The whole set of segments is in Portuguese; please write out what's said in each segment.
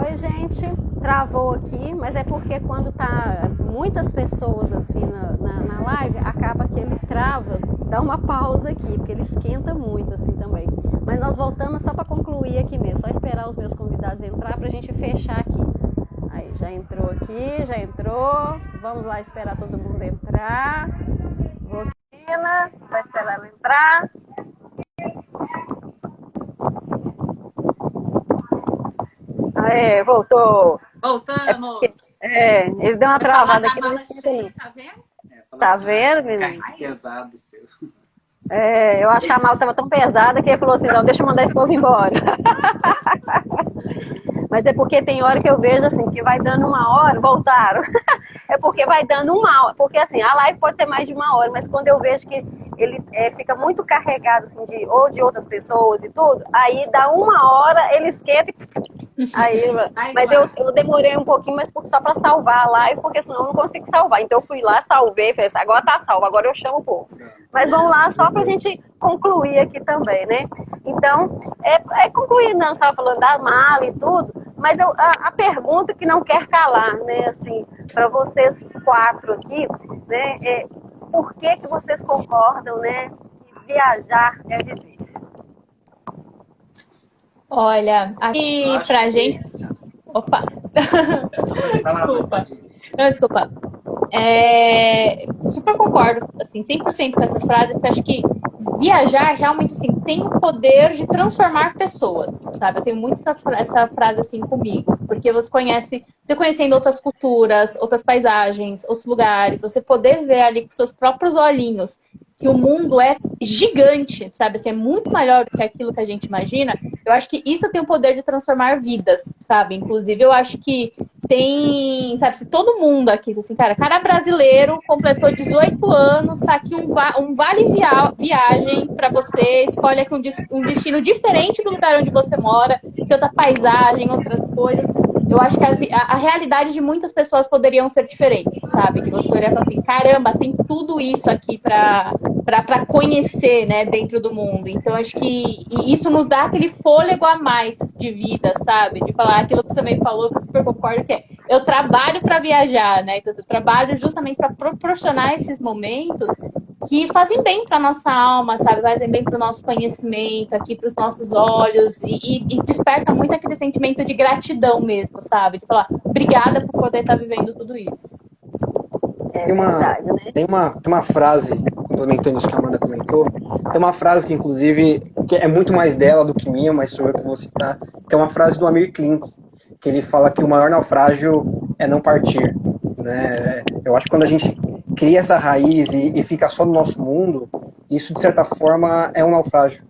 Oi, gente, travou aqui, mas é porque quando tá muitas pessoas assim na live, acaba que ele trava, dá uma pausa aqui, porque ele esquenta muito assim também. Mas nós voltamos só para concluir aqui mesmo, só esperar os meus convidados entrar pra gente fechar aqui. Aí, já entrou aqui, já entrou, vamos lá esperar todo mundo entrar. Rotina, só esperar ela entrar. Aê, voltou. Voltamos! Ele deu uma Vai falar travada da aqui, não mala esquenta cheia, não. tá vendo? Tá vendo, menino? Pesado seu. Eu acho que a mala estava tão pesada que ele falou assim, não, deixa eu mandar esse povo embora. Mas é porque tem hora que eu vejo assim, que vai dando uma hora, voltaram. É porque vai dando uma hora. Porque assim, a live pode ter mais de uma hora, mas quando eu vejo que ele fica muito carregado assim, ou de outras pessoas e tudo, aí dá uma hora, ele esquenta e aí, mas eu demorei um pouquinho, mas só para salvar a live, porque senão eu não consigo salvar. Então eu fui lá, salvei, falei assim, agora tá salvo, agora eu chamo o povo. Mas vamos lá, só para a gente concluir aqui também, né? Então, concluir, não, você estava falando da mala e tudo, mas a pergunta que não quer calar, né, assim, para vocês quatro aqui, né, por que vocês concordam, né, que viajar é viver? Olha, aqui pra gente... Opa! Desculpa. Não, desculpa. Super concordo, assim, 100% com essa frase, porque acho que viajar realmente, assim, tem o poder de transformar pessoas, sabe? Eu tenho muito essa frase, assim, comigo, porque você conhecendo outras culturas, outras paisagens, outros lugares, você poder ver ali com seus próprios olhinhos que o mundo é gigante, sabe? Assim, é muito maior do que aquilo que a gente imagina. Eu acho que isso tem o poder de transformar vidas, sabe? Inclusive, eu acho que tem, sabe, se todo mundo aqui, assim, cara brasileiro, completou 18 anos, tá aqui um vale viagem para você, escolhe aqui um destino diferente do lugar onde você mora, tem outra paisagem, outras coisas. Eu acho que a realidade de muitas pessoas poderiam ser diferentes, sabe? De você olhar e falar assim, caramba, tem tudo isso aqui para conhecer, né, dentro do mundo. Então, acho que isso nos dá aquele fôlego a mais de vida, sabe? De falar aquilo que você também falou, que eu super concordo, que eu trabalho para viajar, né? Então, eu trabalho justamente para proporcionar esses momentos que fazem bem para nossa alma, sabe? Fazem bem para o nosso conhecimento, aqui para os nossos olhos e desperta muito aquele sentimento de gratidão mesmo, sabe? De falar, obrigada por poder estar vivendo tudo isso. Tem uma frase, complementando isso que a Amanda comentou, tem uma frase que, inclusive, que é muito mais dela do que minha, mas sou eu que vou citar, que é uma frase do Amir Klink, que ele fala que o maior naufrágio é não partir, né? Eu acho que quando a gente cria essa raiz e fica só no nosso mundo, isso, de certa forma, é um naufrágio.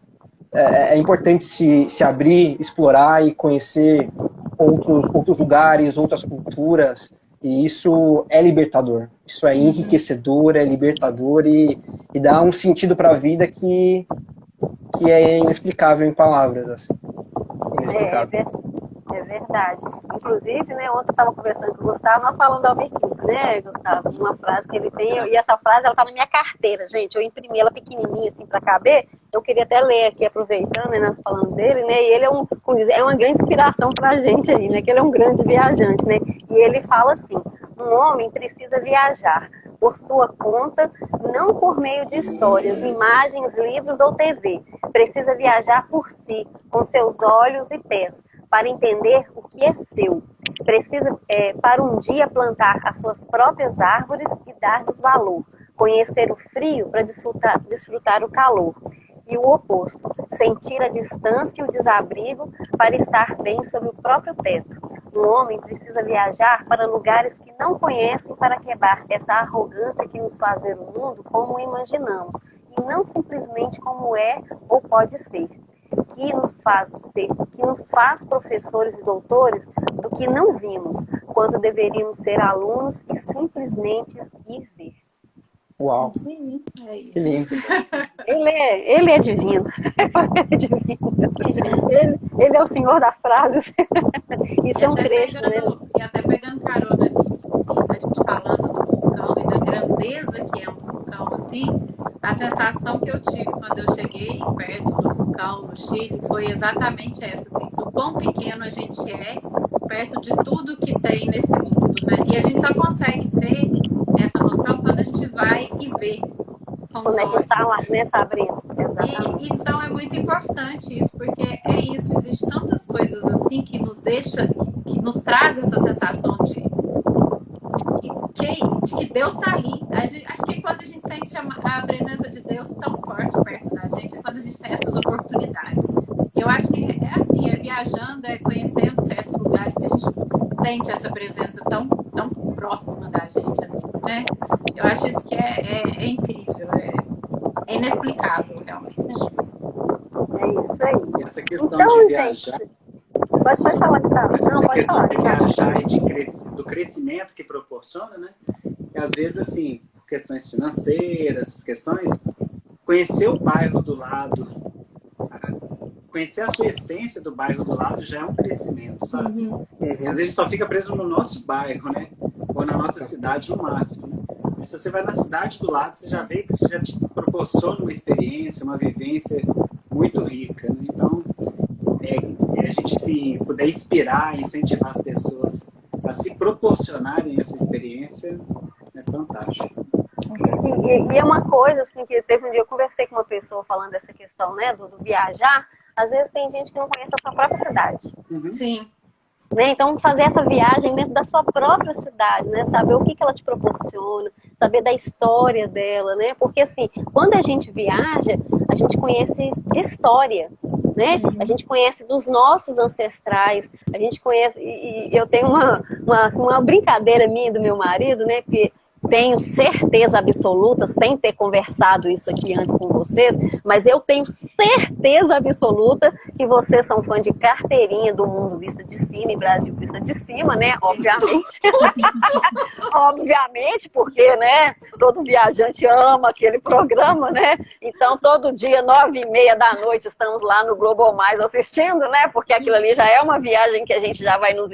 É importante se abrir, explorar e conhecer outros lugares, outras culturas, e isso é libertador. Isso é enriquecedor, é libertador e dá um sentido para a vida que é inexplicável em palavras, assim. Inexplicável. É verdade. Inclusive, né, ontem eu estava conversando com o Gustavo, nós falamos da Alberquinho, né, Gustavo? Uma frase que ele tem, e essa frase, ela tá na minha carteira, gente. Eu imprimi ela pequenininha, assim, para caber. Eu queria até ler aqui, aproveitando, né, nós falando dele, né, e ele é uma grande inspiração pra gente aí, né, que ele é um grande viajante, né, e ele fala assim, um homem precisa viajar por sua conta, não por meio de histórias, imagens, livros ou TV. Precisa viajar por si, com seus olhos e pés, para entender o que é seu. Precisa, para um dia, plantar as suas próprias árvores e dar-lhes valor. Conhecer o frio para desfrutar o calor. E o oposto, sentir a distância e o desabrigo para estar bem sob o próprio teto. Um homem precisa viajar para lugares que não conhecem para quebrar essa arrogância que nos faz ver o mundo como imaginamos, e não simplesmente como é ou pode ser. Que nos faz professores e doutores do que não vimos, quando deveríamos ser alunos e simplesmente ir ver. Uau! Que lindo! Ele é divino. Ele é divino. Ele é o senhor das frases. Isso é um trecho, né? E até pegando carona nisso, assim, a gente falando do vulcão e da grandeza que é um vulcão, assim, a sensação que eu tive quando eu cheguei perto do vulcão no Chile foi exatamente essa, assim, do quão pequeno a gente é perto de tudo que tem nesse mundo, né? E a gente só consegue ter essa noção quando a gente vai e vê com os Quando a gente está lá, olhos. né, Sabrina? Exatamente. Então é muito importante isso, porque é isso, existem tantas coisas assim que nos deixa, que nos traz essa sensação de que Deus está ali. Acho que quando a gente sente a presença de Deus tão forte perto da gente, é quando a gente tem essas oportunidades. E eu acho que é assim, é viajando, é conhecendo certos lugares que a gente sente essa presença tão próxima da gente, assim, né? Eu acho isso que é incrível, é inexplicável, realmente. É isso aí. E essa questão Então, de viajar, gente, pode falar, Gustavo. Não, a pode questão falar, de Gustavo. viajar e do crescimento que proporciona, né? E às vezes, assim, por questões financeiras, essas questões, conhecer o bairro do lado, conhecer a sua essência do bairro do lado já é um crescimento, sabe? Às vezes a gente só fica preso no nosso bairro, né? Ou na nossa cidade no máximo, né? Mas se você vai na cidade do lado, você já vê que você já te proporciona uma experiência, uma vivência muito rica, né? Então, a gente se puder inspirar, incentivar as pessoas a se proporcionarem essa experiência, é fantástico. E é uma coisa, assim, que teve um dia, eu conversei com uma pessoa falando dessa questão, né, do viajar. Às vezes tem gente que não conhece a sua própria cidade. Uhum. Sim. Né? Então, fazer essa viagem dentro da sua própria cidade, né? Saber o que ela te proporciona, saber da história dela, né? Porque, assim, quando a gente viaja, a gente conhece de história, né? A gente conhece dos nossos ancestrais, a gente conhece... E eu tenho uma brincadeira minha e do meu marido, né? Que tenho certeza absoluta, sem ter conversado isso aqui antes com vocês, mas eu tenho certeza absoluta que vocês são fã de carteirinha do Mundo Vista de Cima e Brasil Vista de Cima, né? Obviamente. Obviamente, porque, né? Todo viajante ama aquele programa, né? Então, todo dia, 9h30 da noite, estamos lá no Globo Mais assistindo, né? Porque aquilo ali já é uma viagem que a gente já vai nos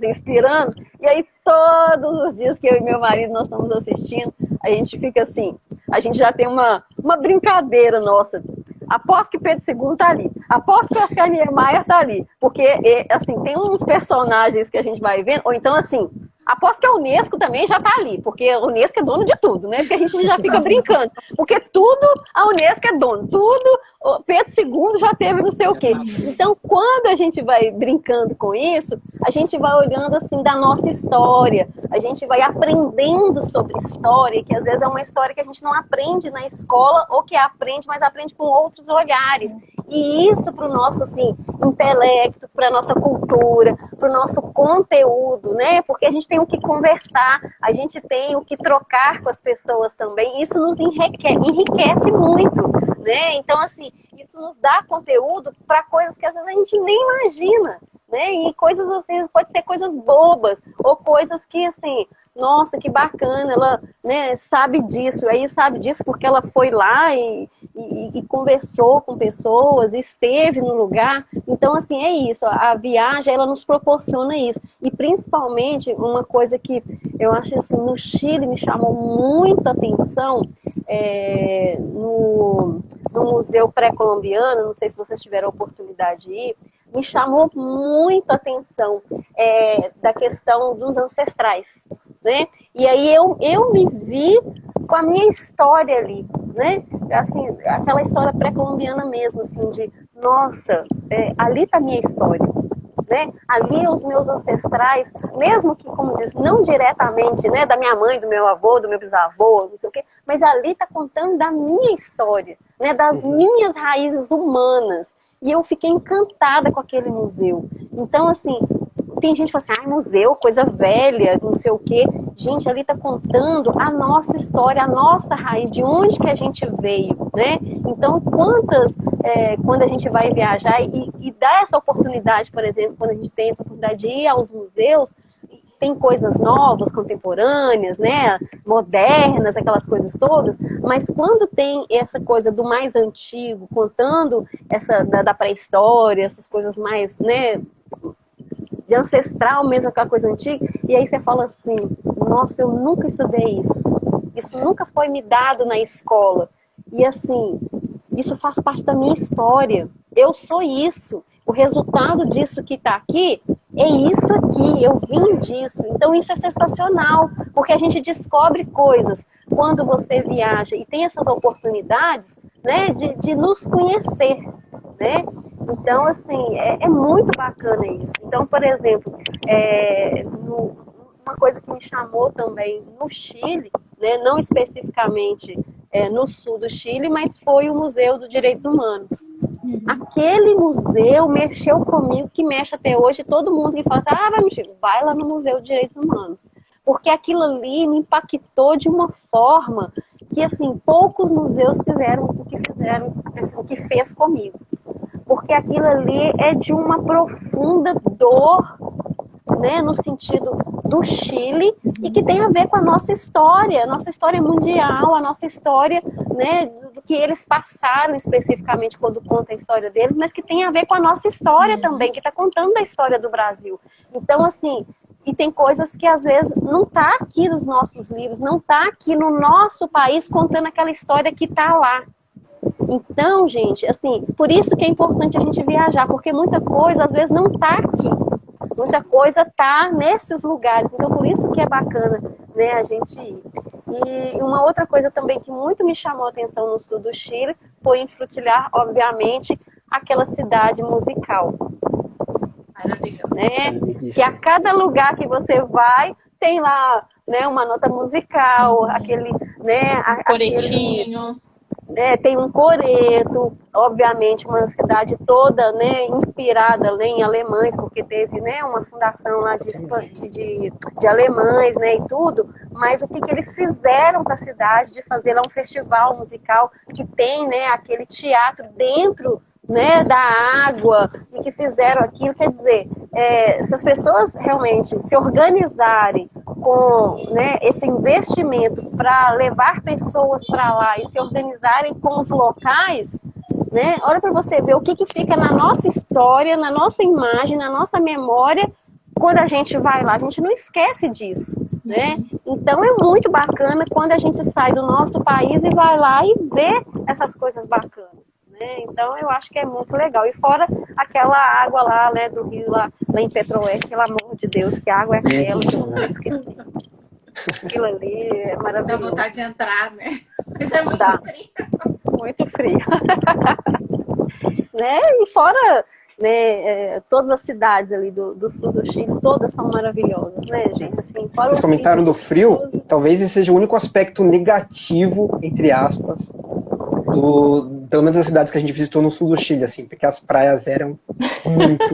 inspirando. E aí, todos os dias que eu e meu marido nós estamos assistindo, a gente fica assim, a gente já tem uma brincadeira nossa. Aposto que Pedro II tá ali, aposto que Oscar Niemeyer tá ali, porque, assim, tem uns personagens que a gente vai vendo, ou então, assim, aposto que a Unesco também já tá ali, porque a Unesco é dono de tudo, né? Porque a gente já fica brincando, porque tudo a Unesco é dono, tudo Pedro II já teve não sei o quê. Então, quando a gente vai brincando com isso, a gente vai olhando, assim, da nossa história, a gente vai aprendendo sobre história, que às vezes é uma história que a gente não aprende na escola, ou que aprende, mas aprende com outros olhares. E isso para o nosso, assim, intelecto, para a nossa cultura, para o nosso conteúdo, né? Porque a gente tem o que conversar, a gente tem o que trocar com as pessoas também. Isso nos enriquece muito, né? Então, assim, isso nos dá conteúdo para coisas que às vezes a gente nem imagina, né? E coisas assim, pode ser coisas bobas, ou coisas que, assim, nossa, que bacana, ela, né, sabe disso, aí sabe disso porque ela foi lá e conversou com pessoas, esteve no lugar. Então, assim, é isso, a viagem, ela nos proporciona isso. E, principalmente, uma coisa que eu acho, assim, no Chile me chamou muita atenção, no Museu Pré-Colombiano, não sei se vocês tiveram a oportunidade de ir, me chamou muito a atenção da questão dos ancestrais, né? E aí eu me vi com a minha história ali, né? Assim, aquela história pré-colombiana mesmo, assim, de, nossa, ali está a minha história, né? Ali os meus ancestrais, mesmo que, como diz, não diretamente, né, da minha mãe, do meu avô, do meu bisavô, não sei o quê, mas ali está contando da minha história, né, das minhas raízes humanas. E eu fiquei encantada com aquele museu. Então, assim, tem gente que fala assim, museu, coisa velha, não sei o quê. Gente, ali está contando a nossa história, a nossa raiz, de onde que a gente veio, né? Então, quando a gente vai viajar e dá essa oportunidade, por exemplo, quando a gente tem essa oportunidade de ir aos museus, tem coisas novas, contemporâneas, né, modernas, aquelas coisas todas, mas quando tem essa coisa do mais antigo, contando essa da pré-história, essas coisas mais, né, de ancestral mesmo, aquela coisa antiga, e aí você fala assim, nossa, eu nunca estudei isso nunca foi me dado na escola, e assim, isso faz parte da minha história, eu sou isso, o resultado disso que está aqui é isso aqui, eu vim disso. Então isso é sensacional, porque a gente descobre coisas quando você viaja e tem essas oportunidades, né, de nos conhecer, né? Então, assim, é muito bacana isso. Então, por exemplo, uma coisa que me chamou também no Chile, né, não especificamente no sul do Chile, mas foi o Museu dos Direitos Humanos. Aquele museu mexeu comigo, que mexe até hoje. Todo mundo que fala assim, vai lá no Museu dos Direitos Humanos. Porque aquilo ali me impactou de uma forma que, assim, poucos museus fizeram o que fez comigo. Porque aquilo ali é de uma profunda dor, né, no sentido do Chile, e que tem a ver com a nossa história mundial, a nossa história, né, do que eles passaram especificamente quando conta a história deles, mas que tem a ver com a nossa história também, que está contando a história do Brasil. Então, assim, e tem coisas que às vezes não está aqui nos nossos livros, não está aqui no nosso país contando aquela história que está lá. Então, gente, assim, por isso que é importante a gente viajar, porque muita coisa às vezes não está aqui. Muita coisa está nesses lugares, então por isso que é bacana, né, a gente ir. E uma outra coisa também que muito me chamou a atenção no sul do Chile foi em Frutilhar, obviamente, aquela cidade musical. Maravilhoso. Né? Que a cada lugar que você vai, tem lá, né, uma nota musical, aquele, né, Coretinho. Tem um coreto, obviamente uma cidade toda, né, inspirada, né, em alemães, porque teve, né, uma fundação lá de alemães, né, e tudo, mas o que eles fizeram para a cidade de fazer lá um festival musical que tem, né, aquele teatro dentro, né, da água, e que fizeram aquilo, quer dizer, se as pessoas realmente se organizarem com, né, esse investimento para levar pessoas para lá e se organizarem com os locais, né, olha para você ver o que fica na nossa história, na nossa imagem, na nossa memória, quando a gente vai lá, a gente não esquece disso, né? Então é muito bacana quando a gente sai do nosso país e vai lá e vê essas coisas bacanas. Então eu acho que é muito legal. E fora aquela água lá, né, do rio lá em Petroeste, pelo amor de Deus, que água é aquela que eu nunca esqueci. Aquilo ali é maravilhoso. Dá vontade de entrar, né? Mas é muito frio. Muito frio. Né? E fora, né, todas as cidades ali do sul do Chile, todas são maravilhosas, né, gente? Assim, fora Vocês comentaram do frio, talvez esse seja o único aspecto negativo, entre aspas, pelo menos nas cidades que a gente visitou no sul do Chile, assim, porque as praias eram muito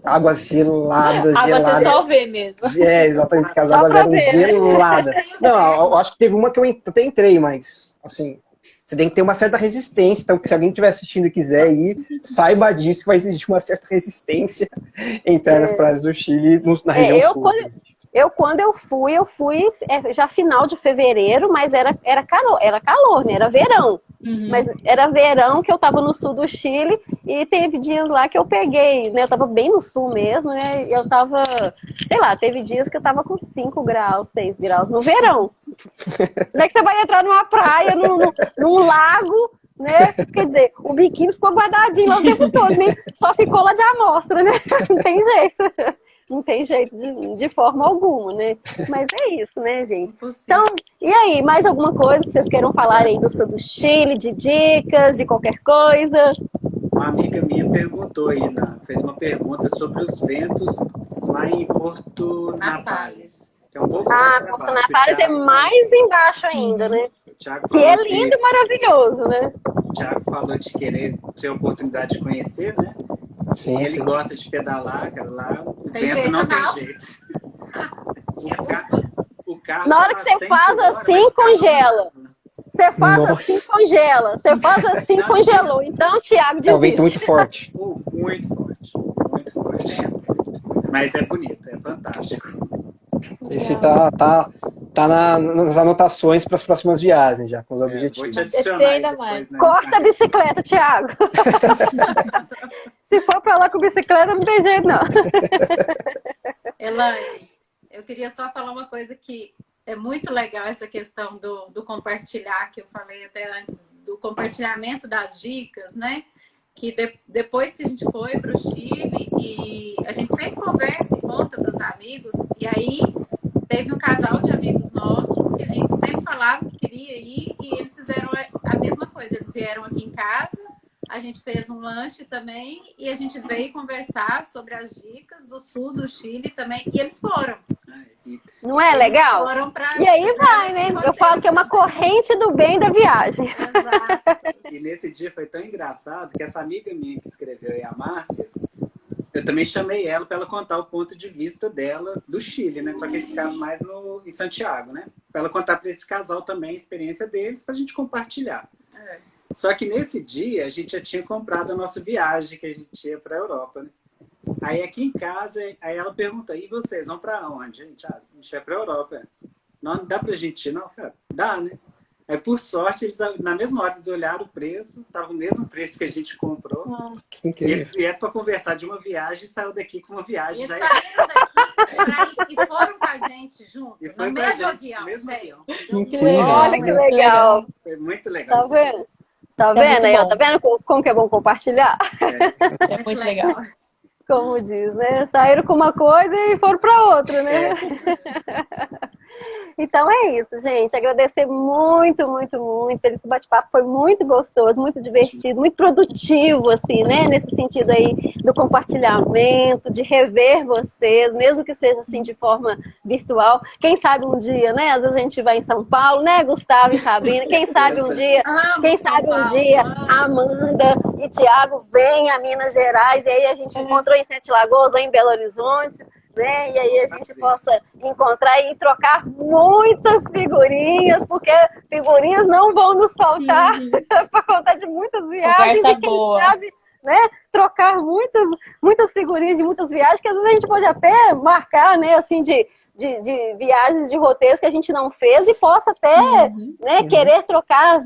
águas geladas, Água geladas. você só vê mesmo. Exatamente, porque as águas eram geladas. Não, eu acho que teve uma que eu até entrei, mas, assim, você tem que ter uma certa resistência. Então, se alguém estiver assistindo e quiser ir, saiba disso que vai existir uma certa resistência entrar nas praias do Chile, na região sul. Quando eu fui já final de fevereiro, mas era calor, né? Era verão. Mas era verão que eu tava no sul do Chile e teve dias lá que eu peguei, né? Eu tava bem no sul mesmo, né? Eu tava, sei lá, teve dias que eu tava com 5 graus, 6 graus no verão. Como é que você vai entrar numa praia, num lago, né? Quer dizer, o biquíni ficou guardadinho lá o tempo todo, né? Só ficou lá de amostra, né? Não tem jeito. Não tem jeito de forma alguma, né? Mas é isso, né, gente? Então, e aí, mais alguma coisa que vocês queiram falar aí do sul do Chile, de dicas, de qualquer coisa? Uma amiga minha perguntou aí, fez uma pergunta sobre os ventos lá em Porto Natales. Que é um pouco mais Porto baixo. Natales é mais embaixo ainda, né? Que é lindo e maravilhoso, né? O Thiago falou de querer ter a oportunidade de conhecer, né? Sim, ele gosta de pedalar, cara, lá o tem vento jeito, não tem jeito. O carro na hora que você faz assim, congela. Você faz assim, congela. Você faz assim, congelou. Então, Thiago, desiste. É o vento muito forte. Muito forte. Muito forte. Mas é bonito, é fantástico. Esse tá nas anotações para as próximas viagens, já, com os objetivos. Vou te adicionar ainda depois, mais. Né? Corta a bicicleta, Thiago. Se for pra lá com bicicleta, não tem jeito, não. Elaine, eu queria só falar uma coisa que é muito legal, essa questão do compartilhar, que eu falei até antes, do compartilhamento das dicas, né? Que depois que a gente foi para o Chile, e a gente sempre conversa e conta amigos, e aí teve um casal de amigos nossos que a gente sempre falava que queria ir, e eles fizeram a mesma coisa. Eles vieram aqui em casa, a gente fez um lanche também, e a gente veio conversar sobre as dicas do sul do Chile também, e eles foram. Não é Eles legal? foram pra E aí fazer vai, esse né? Eu roteiro falo que é uma também. corrente do bem da viagem. Exato. E nesse dia foi tão engraçado que essa amiga minha que escreveu aí, a Márcia, eu também chamei ela para ela contar o ponto de vista dela do Chile, né? Só que esse caso mais em Santiago, né? Para ela contar para esse casal também a experiência deles, para a gente compartilhar. É. Só que nesse dia a gente já tinha comprado a nossa viagem, que a gente ia para a Europa, né? Aí aqui em casa, aí ela perguntou, e vocês vão para onde? A gente vai para a Europa. Não dá pra gente ir, não? Eu falei, dá, né? Aí, por sorte, eles, na mesma hora, eles olharam o preço, estava o mesmo preço que a gente comprou. Que E incrível. eles vieram para conversar de uma viagem e saiu daqui com uma viagem. E Já saíram daqui e foram com a gente junto, E foi no com a mesmo gente, avião. no mesmo gente. avião. Que incrível. Olha que legal. Foi muito legal. Tá esse dia. vendo? Tá Isso é vendo muito aí? Ó, bom. tá vendo como que é bom compartilhar? É, É muito legal. Como diz, né? Saíram com uma coisa e foram para outra, né? Então é isso, gente. Agradecer muito, muito, muito. Esse bate-papo foi muito gostoso, muito divertido, muito produtivo, assim, né? Nesse sentido aí do compartilhamento, de rever vocês, mesmo que seja assim de forma virtual. Quem sabe um dia, né? Às vezes a gente vai em São Paulo, né, Gustavo e Sabrina? Quem sabe um dia, Amo quem São sabe um Paulo, dia amo. a Amanda e Tiago vêm a Minas Gerais e aí a gente encontrou em Sete Lagoas ou em Belo Horizonte. Né? E aí a gente possa encontrar e trocar muitas figurinhas, porque figurinhas não vão nos faltar para contar de muitas viagens Conversa e quem boa. sabe, né, trocar muitas figurinhas de muitas viagens, que às vezes a gente pode até marcar, né, assim, de viagens, de roteiros que a gente não fez e possa até né, querer trocar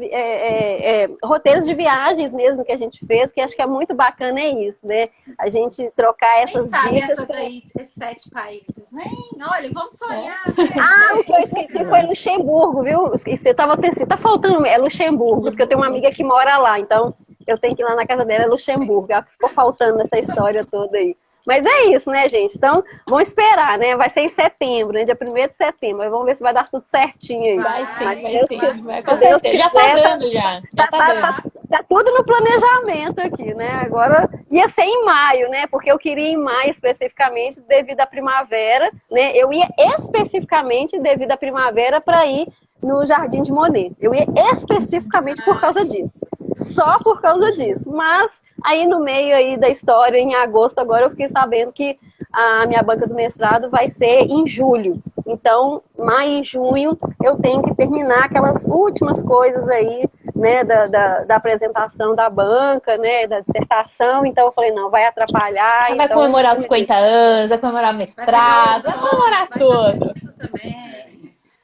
roteiros de viagens mesmo que a gente fez, que acho que é muito bacana isso, né? A gente trocar Quem essas sabe dicas. essa daí, esses 7 países, né? Olha, vamos sonhar. Ah, o que eu esqueci foi Luxemburgo, viu? Esqueci, eu tava pensando, tá faltando, é Luxemburgo, porque eu tenho uma amiga que mora lá, então eu tenho que ir lá na casa dela, é Luxemburgo. Ficou faltando essa história toda aí. Mas é isso, né, gente? Então, vamos esperar, né? Vai ser em setembro, né? Dia 1º de setembro. Mas vamos ver se vai dar tudo certinho aí. Vai sim, Mas vai Deus sim. que- Vai, se com Deus certeza. Já tá quiser, dando, já. Já tá dando. Tá tudo no planejamento aqui, né? Agora ia ser em maio, né? Porque eu queria ir em maio especificamente devido à primavera, né? Eu ia especificamente devido à primavera para ir no Jardim de Monet. Eu ia especificamente por causa disso. Só por causa disso. Mas aí no meio aí da história, em agosto, agora eu fiquei sabendo que a minha banca do mestrado vai ser em julho. Então, maio e junho, eu tenho que terminar aquelas últimas coisas aí, né, da apresentação da banca, né, da dissertação. Então, eu falei, não, vai atrapalhar. Vai então, comemorar os 50 anos, vai comemorar o mestrado, vai comemorar tudo. Também.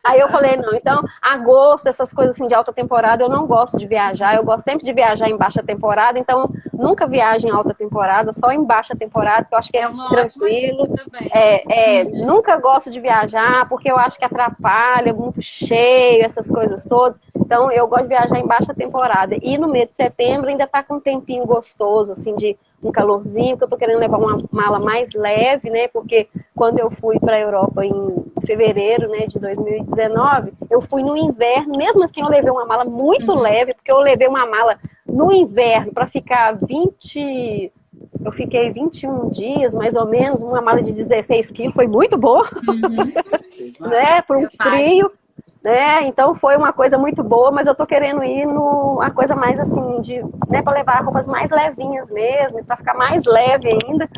Aí eu falei, não, então, agosto, essas coisas assim de alta temporada, eu não gosto de viajar, eu gosto sempre de viajar em baixa temporada, então nunca viajo em alta temporada, só em baixa temporada, que eu acho que é uma tranquilo. ótima dica também. Nunca gosto de viajar, porque eu acho que atrapalha, muito cheio, essas coisas todas. Então, eu gosto de viajar em baixa temporada. E no mês de setembro ainda tá com um tempinho gostoso, assim, de um calorzinho, que eu tô querendo levar uma mala mais leve, né? Porque quando eu fui para a Europa em fevereiro, né, de 2019, eu fui no inverno, mesmo assim eu levei uma mala muito leve, porque eu levei uma mala no inverno para ficar eu fiquei 21 dias, mais ou menos, uma mala de 16 quilos, foi muito boa, né, para um frio, né, então foi uma coisa muito boa, mas eu tô querendo ir uma coisa mais assim, né, para levar roupas mais levinhas mesmo, para ficar mais leve ainda,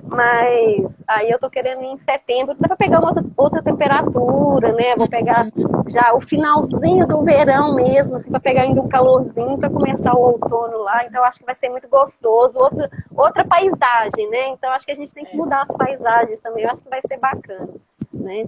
mas aí eu tô querendo ir em setembro, dá para pegar uma outra temperatura, né, vou pegar já o finalzinho do verão mesmo, assim, para pegar ainda um calorzinho, para começar o outono lá, então acho que vai ser muito gostoso, outra paisagem, né, então acho que a gente tem que mudar as paisagens também, eu acho que vai ser bacana, né.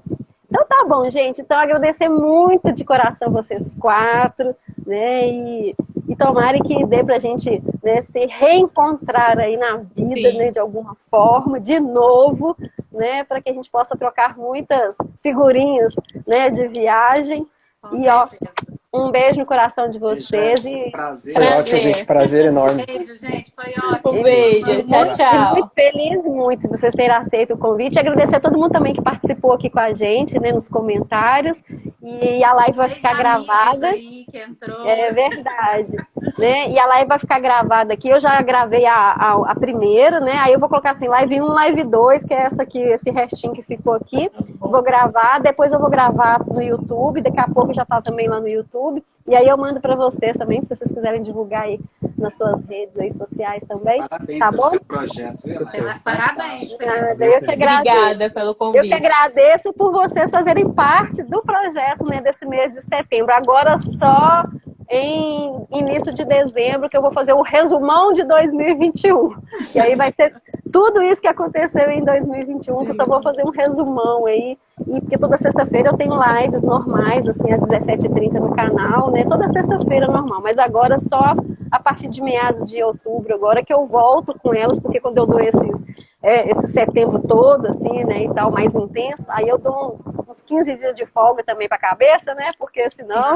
Então tá bom, gente. Então agradecer muito de coração vocês 4, né? E tomara que dê pra gente, né, se reencontrar aí na vida, né, de alguma forma, de novo, né? Para que a gente possa trocar muitas figurinhas, né, de viagem. Com E ó, certeza. Um beijo no coração de vocês e Prazer. Foi ótimo, gente. Prazer enorme. Beijo, gente. Foi ótimo. Um beijo. Tchau, tchau. muito feliz muito de vocês terem aceito o convite. Agradecer a todo mundo também que participou aqui com a gente, né, nos comentários. E a live vai ficar gravada. Aí que entrou. É verdade. Né? E a live vai ficar gravada aqui. Eu já gravei a primeira, né? Aí eu vou colocar assim, live 1, live 2, que é essa aqui, esse restinho que ficou aqui. Vou gravar, depois eu vou gravar no YouTube, daqui a pouco já tá também lá no YouTube. E aí eu mando para vocês também, se vocês quiserem divulgar aí nas suas redes aí sociais também. Parabéns tá pelo bom? seu projeto, viu? Parabéns. Eu que agradeço. Obrigada pelo Eu convite. que agradeço por vocês fazerem parte do projeto, né, desse mês de setembro. Agora só em início de dezembro que eu vou fazer o resumão de 2021. E aí vai ser tudo isso que aconteceu em 2021, que eu só vou fazer um resumão aí. E porque toda sexta-feira eu tenho lives normais, assim, às 17h30 no canal, né? Toda sexta-feira normal. Mas agora só a partir de meados de outubro, agora que eu volto com elas, porque quando eu dou esse setembro todo, assim, né, e tal, mais intenso, aí eu dou uns 15 dias de folga também pra cabeça, né? Porque senão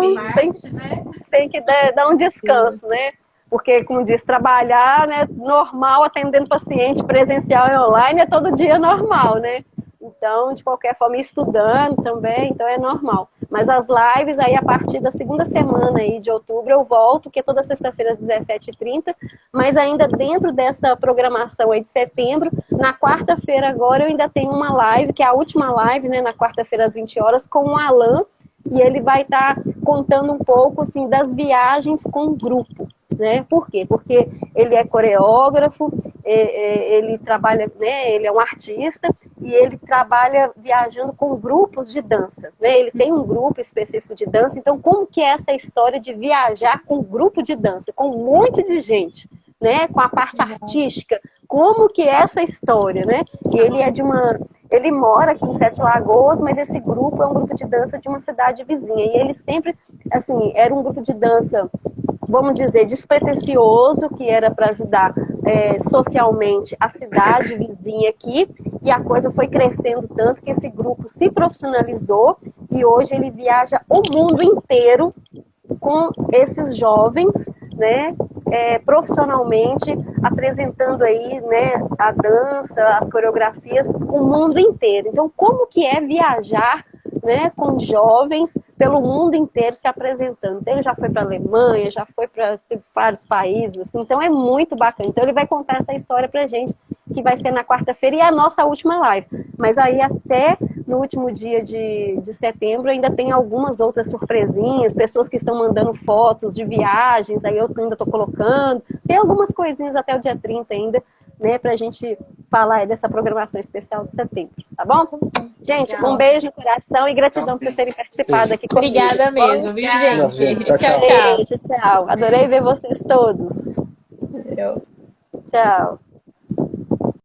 tem que dar um descanso, né? Porque, como diz, trabalhar, né, normal, atendendo paciente presencial e online é todo dia normal, né? Então, de qualquer forma, estudando também, então é normal. Mas as lives, aí a partir da segunda semana aí de outubro eu volto, que é toda sexta-feira às 17h30, mas ainda dentro dessa programação aí de setembro, na quarta-feira agora eu ainda tenho uma live, que é a última live, né, na quarta-feira às 20 horas, com o Alan, e ele vai estar contando um pouco, assim, das viagens com o grupo. Né? Por quê? Porque ele é coreógrafo, ele trabalha, né, ele é um artista e ele trabalha viajando com grupos de dança, né? Ele tem um grupo específico de dança, então como que é essa história de viajar com um grupo de dança, com um monte de gente, né? Com a parte artística, como que é essa história, né? E ele mora aqui em Sete Lagoas, mas esse grupo é um grupo de dança de uma cidade vizinha, e ele sempre, assim, era um grupo de dança, vamos dizer, despretensioso, que era para ajudar socialmente a cidade vizinha aqui, e a coisa foi crescendo tanto que esse grupo se profissionalizou e hoje ele viaja o mundo inteiro com esses jovens, né, profissionalmente, apresentando aí, né, a dança, as coreografias, o mundo inteiro. Então, como que é viajar, né, com jovens pelo mundo inteiro se apresentando? Então, ele já foi para a Alemanha, já foi para vários países, assim, então é muito bacana. Então, ele vai contar essa história pra gente, que vai ser na quarta-feira, e é a nossa última live. Mas aí, até no último dia de setembro, ainda tem algumas outras surpresinhas, pessoas que estão mandando fotos de viagens, aí eu ainda estou colocando. Tem algumas coisinhas até o dia 30 ainda, né, pra gente falar dessa programação especial de setembro, tá bom? Gente, um beijo no coração e gratidão por vocês terem participado aqui comigo. Obrigada mesmo, viu, gente? Tchau, tchau. Beijo, tchau. Adorei ver vocês todos. Tchau.